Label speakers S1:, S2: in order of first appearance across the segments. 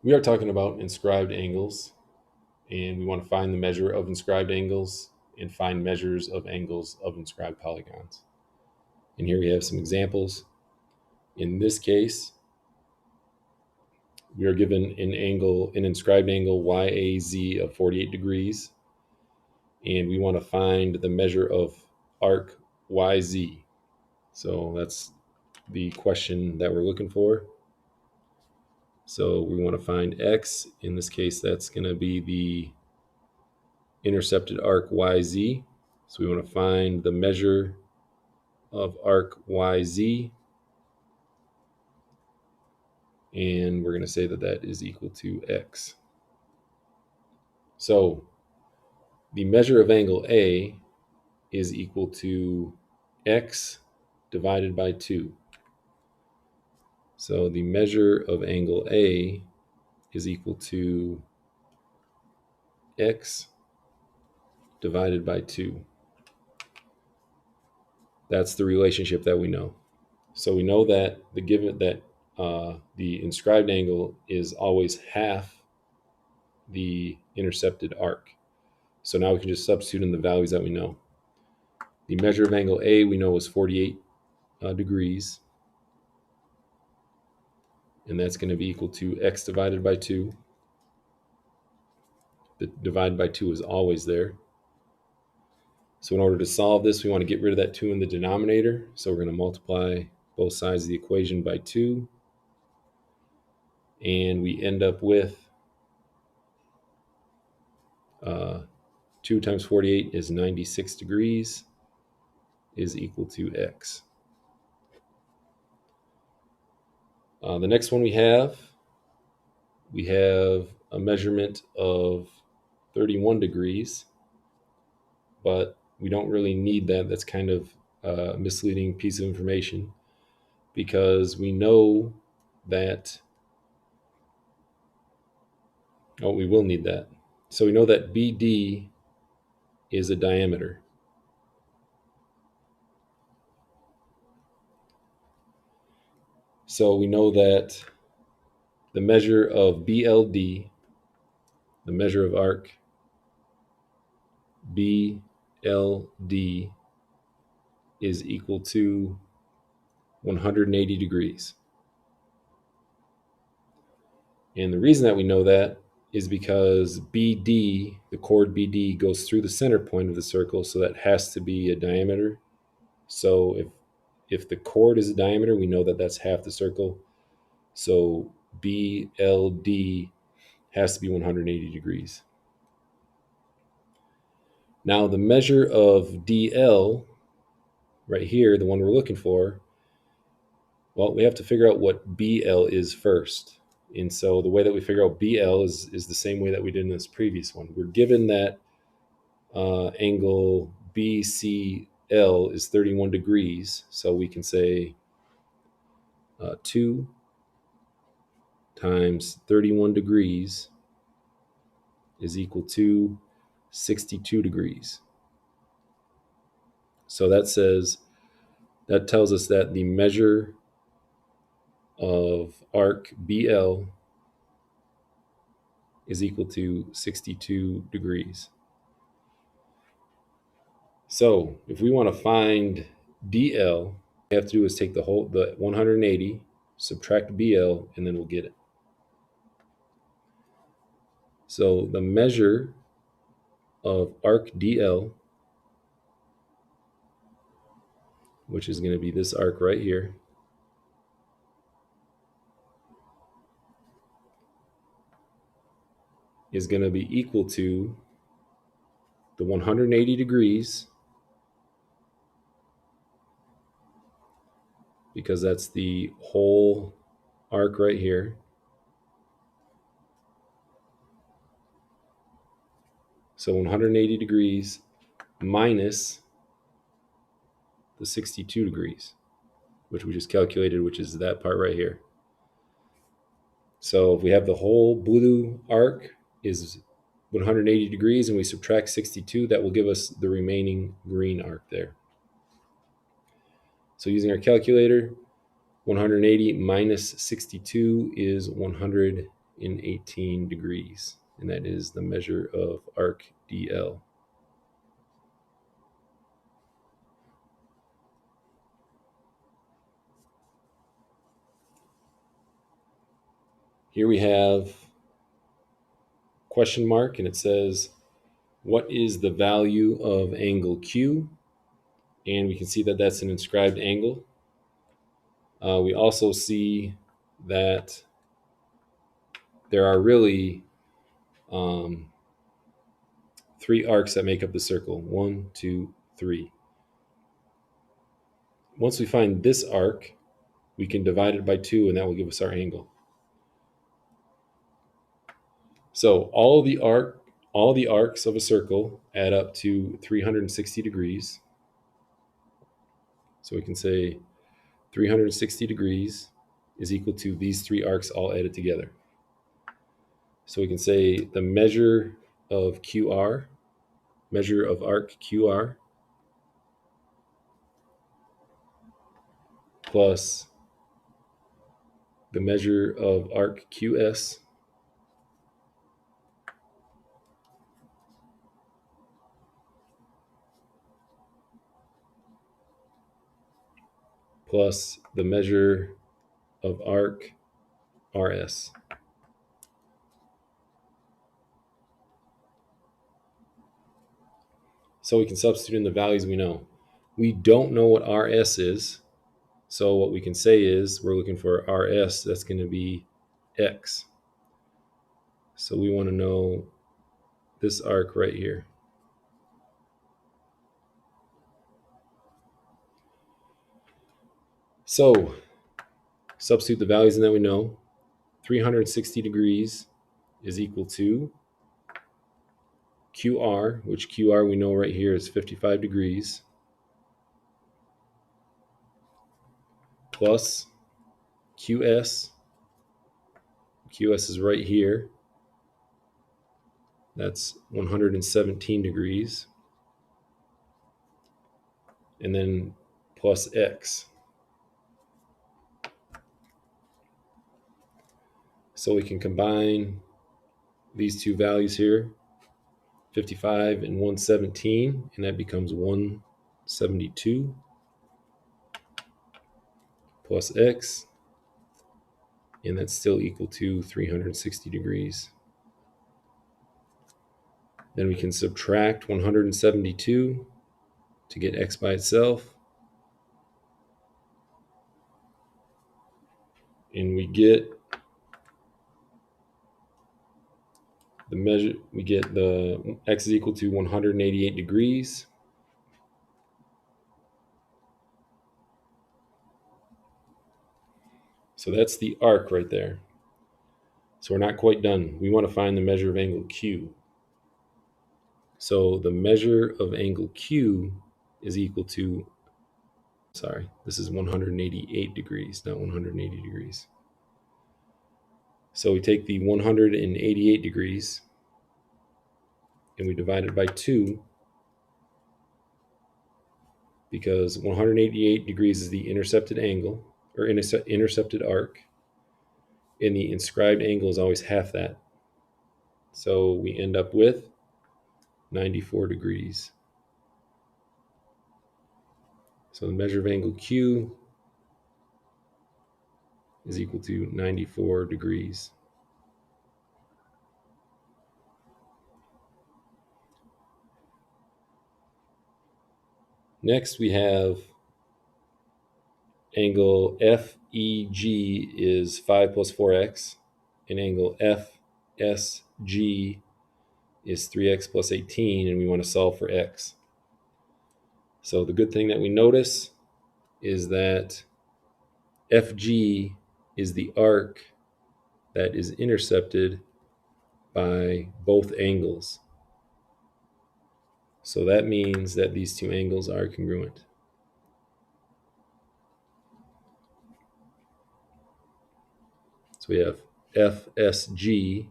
S1: We are talking about inscribed angles, and we want to find the measure of inscribed angles and find measures of angles of inscribed polygons. And here we have some examples. In this case, we are given an inscribed angle YAZ of 48 degrees, and we want to find the measure of arc YZ. So that's the question that we're looking for. So we want to find X. In this case, that's going to be the intercepted arc YZ. So we want to find the measure of arc YZ, and we're going to say that that is equal to X. So the measure of angle A is equal to X divided by 2. So the measure of angle A is equal to X divided by 2. That's the relationship that we know. So we know that the inscribed angle is always half the intercepted arc. So now we can just substitute in the values that we know. The measure of angle A we know is 48 degrees, and that's going to be equal to X divided by 2. The divided by 2 is always there. So in order to solve this, we want to get rid of that 2 in the denominator. So we're going to multiply both sides of the equation by 2. And we end up with 2 times 48 is 96 degrees is equal to X. The next one we have a measurement of 31 degrees, but we don't really need that. That's kind of a misleading piece of information because we know that, we will need that. So we know that BD is a diameter. So we know that the measure of BLD, the measure of arc BLD, is equal to 180 degrees. And the reason that we know that is because BD, the chord BD, goes through the center point of the circle, so that has to be a diameter. So if the chord is a diameter, we know that that's half the circle. So BLD has to be 180 degrees. Now the measure of DL, right here, the one we're looking for, well, we have to figure out what BL is first. And so the way that we figure out BL is the same way that we did in this previous one. We're given that angle BCL is 31 degrees. So we can say 2 times 31 degrees is equal to 62 degrees. So that tells us that the measure of arc BL is equal to 62 degrees. So if we want to find DL, what we have to do is take the 180, subtract BL, and then we'll get it. So the measure of arc DL, which is going to be this arc right here, is going to be equal to the 180 degrees, because that's the whole arc right here, so 180 degrees minus the 62 degrees, which we just calculated, which is that part right here. So if we have the whole blue arc is 180 degrees and we subtract 62, that will give us the remaining green arc there. So using our calculator, 180 minus 62 is 110. in 18 degrees, and that is the measure of arc DL. Here we have question mark, and it says, what is the value of angle Q? And we can see that that's an inscribed angle. We also see that there are really 3 arcs that make up the circle. 1, 2, 3. Once we find this arc, we can divide it by 2, and that will give us our angle. So all the arcs of a circle add up to 360 degrees. So we can say 360 degrees is equal to these 3 arcs all added together. So we can say the measure of QR, measure of arc QR, plus the measure of arc QS plus the measure of arc RS. So we can substitute in the values we know. We don't know what RS is, so what we can say is we're looking for RS, that's going to be X. So we want to know this arc right here. So substitute the values in that we know. 360 degrees is equal to QR, which QR we know right here is 55 degrees, plus QS. QS is right here. That's 117 degrees. And then plus X. So we can combine these two values here, 55 and 117, and that becomes 172 plus X, and that's still equal to 360 degrees. Then we can subtract 172 to get X by itself, and we get the measure, we get the X is equal to 188 degrees. So that's the arc right there. So we're not quite done. We want to find the measure of angle Q. So the measure of angle Q is equal to, sorry, this is 188 degrees, not 180 degrees. So we take the 188 degrees and we divide it by 2, because 188 degrees is the intercepted angle, or intercepted arc, and the inscribed angle is always half that. So we end up with 94 degrees. So the measure of angle Q is equal to 94 degrees. Next, we have angle FEG is 5 plus 4x, and angle FSG is 3x plus 18, and we want to solve for x. So the good thing that we notice is that FG is the arc that is intercepted by both angles. So that means that these two angles are congruent. So we have FSG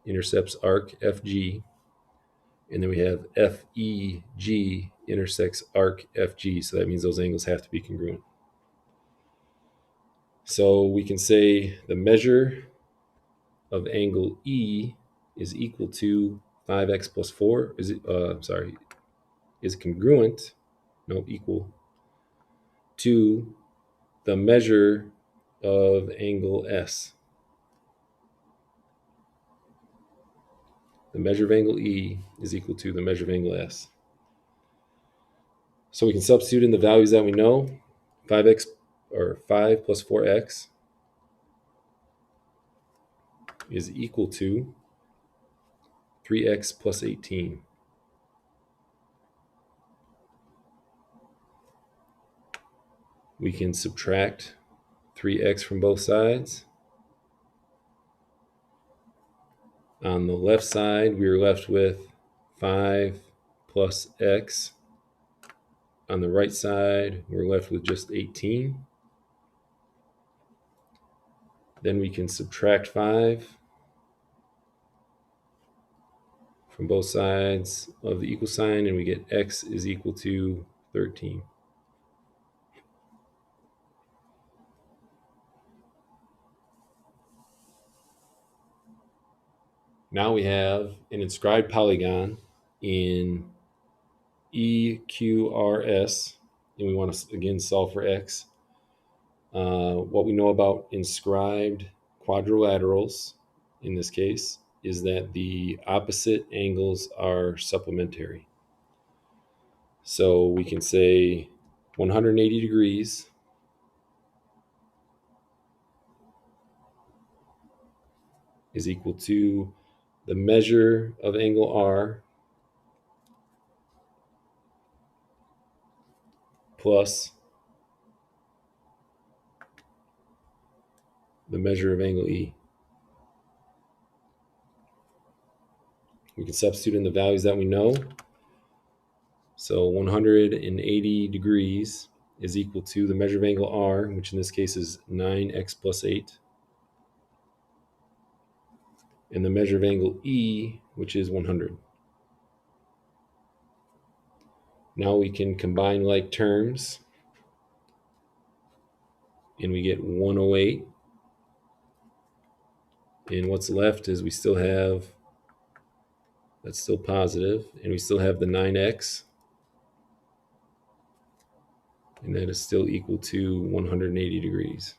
S1: intercepts arc FG, and then we have FEG intersects arc FG. So that means those angles have to be congruent. So we can say the measure of angle E is equal to 5x plus 4, is congruent, no, equal to the measure of angle S. The measure of angle E is equal to the measure of angle S. So we can substitute in the values that we know. 5x or 5 plus 4x is equal to 3x plus 18. We can subtract 3x from both sides. On the left side, we are left with 5 plus x. On the right side, we're left with just 18. Then we can subtract 5 from both sides of the equal sign, and we get x is equal to 13. Now we have an inscribed polygon in EQRS, and we want to again solve for x. What we know about inscribed quadrilaterals in this case is that the opposite angles are supplementary. So we can say 180 degrees is equal to the measure of angle R plus the measure of angle E. We can substitute in the values that we know. So 180 degrees is equal to the measure of angle R, which in this case is 9x plus 8, and the measure of angle E, which is 100. Now we can combine like terms, and we get 108. And what's left is we still have, that's still positive, and we still have the 9x, and that is still equal to 180 degrees.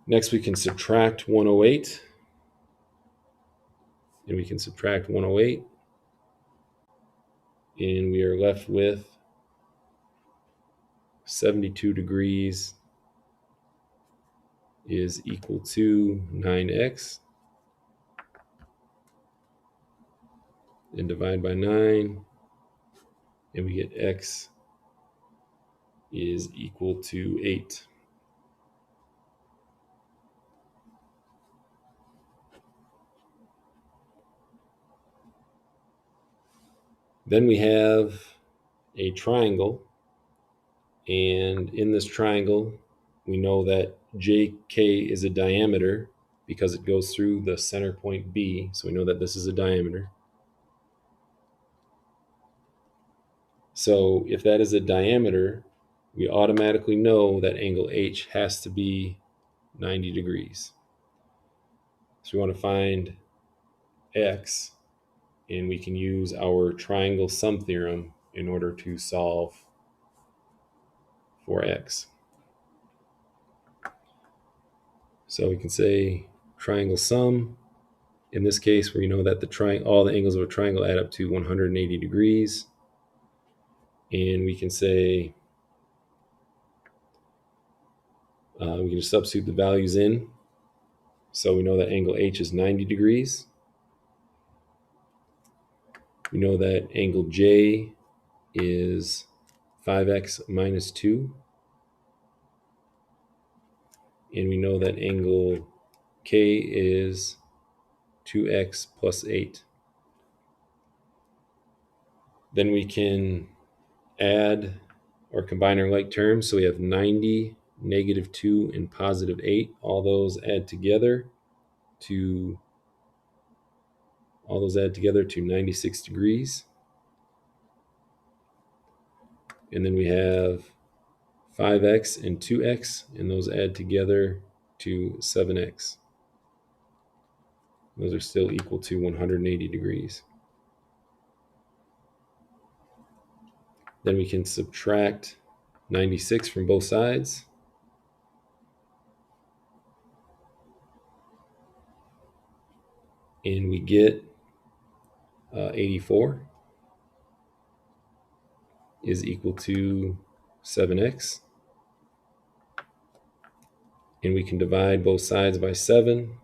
S1: Next, we can subtract 108, and we can subtract 108, and we are left with 72 degrees is equal to 9x, and divide by 9, and we get x is equal to 8. Then we have a triangle, and in this triangle, we know that JK is a diameter because it goes through the center point B, so we know that this is a diameter. So if that is a diameter, we automatically know that angle H has to be 90 degrees. So we want to find x, and we can use our triangle sum theorem in order to solve for x. So we can say triangle sum. In this case, we know that all the angles of a triangle add up to 180 degrees. And we can say, we can just substitute the values in. So we know that angle H is 90 degrees. We know that angle J is 5x minus 2. And we know that angle K is 2x plus 8. Then we can add or combine our like terms. So we have 90, negative 2, and positive 8. All those add together to 96 degrees. And then we have 5x and 2x, and those add together to 7x. Those are still equal to 180 degrees. Then we can subtract 96 from both sides. And we get 84 is equal to 7x. And we can divide both sides by 7.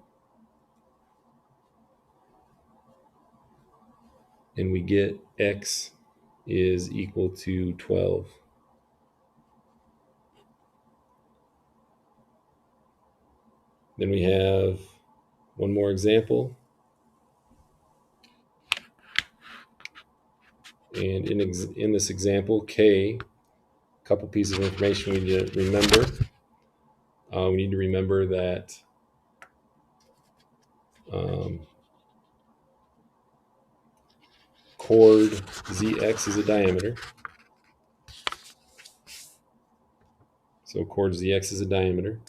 S1: And we get x is equal to 12. Then we have one more example. And in this example, K, a couple pieces of information we need to remember. We need to remember that chord ZX is a diameter. So chord ZX is a diameter.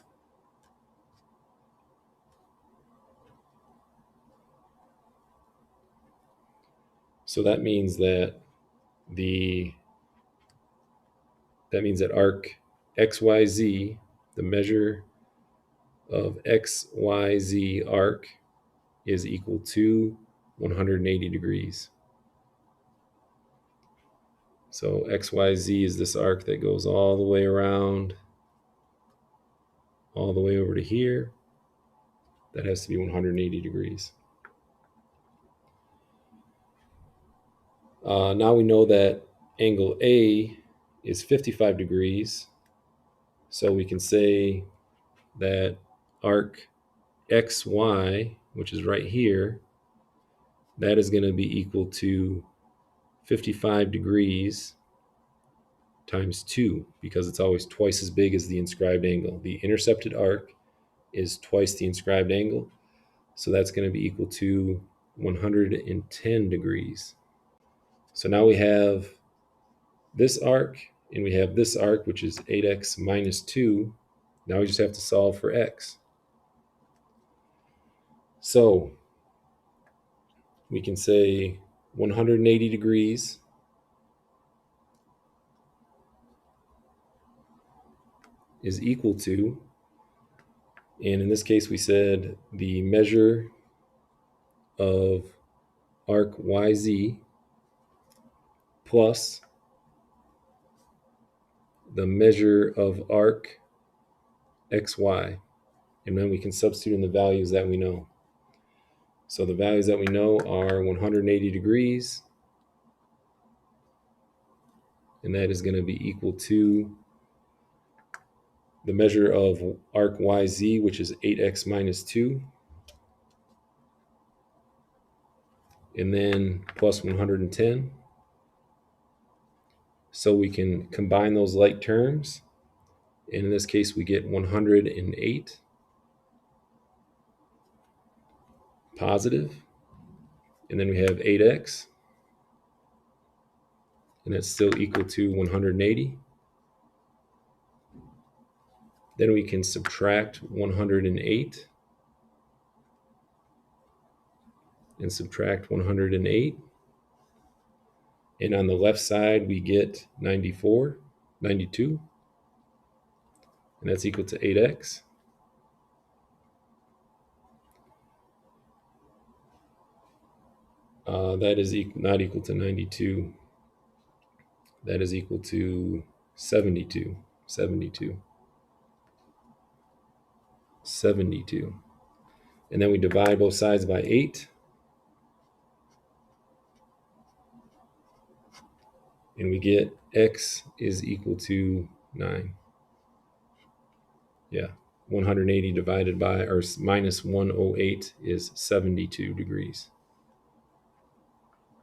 S1: So that means that arc XYZ, the measure of XYZ arc, is equal to 180 degrees. So XYZ is this arc that goes all the way around, all the way over to here. That has to be 180 degrees. Now we know that angle A is 55 degrees. So we can say that arc XY, which is right here, that is going to be equal to 55 degrees times 2, because it's always twice as big as the inscribed angle. The intercepted arc is twice the inscribed angle, so that's going to be equal to 110 degrees. So now we have this arc, and we have this arc, which is 8x minus 2. Now we just have to solve for x. So we can say 180 degrees is equal to, and in this case we said the measure of arc YZ plus the measure of arc XY. And then we can substitute in the values that we know. So the values that we know are 180 degrees, and that is going to be equal to the measure of arc YZ, which is 8x minus 2, and then plus 110. So we can combine those like terms, and in this case we get 108 positive, and then we have 8x, and that's still equal to 180. Then we can subtract 108 and subtract 108. And on the left side, we get 92, and that's equal to 8x. That is not equal to 92. That is equal to 72. And then we divide both sides by 8. And we get x is equal to 9. Yeah, 180 divided by, or minus 108 is 72 degrees.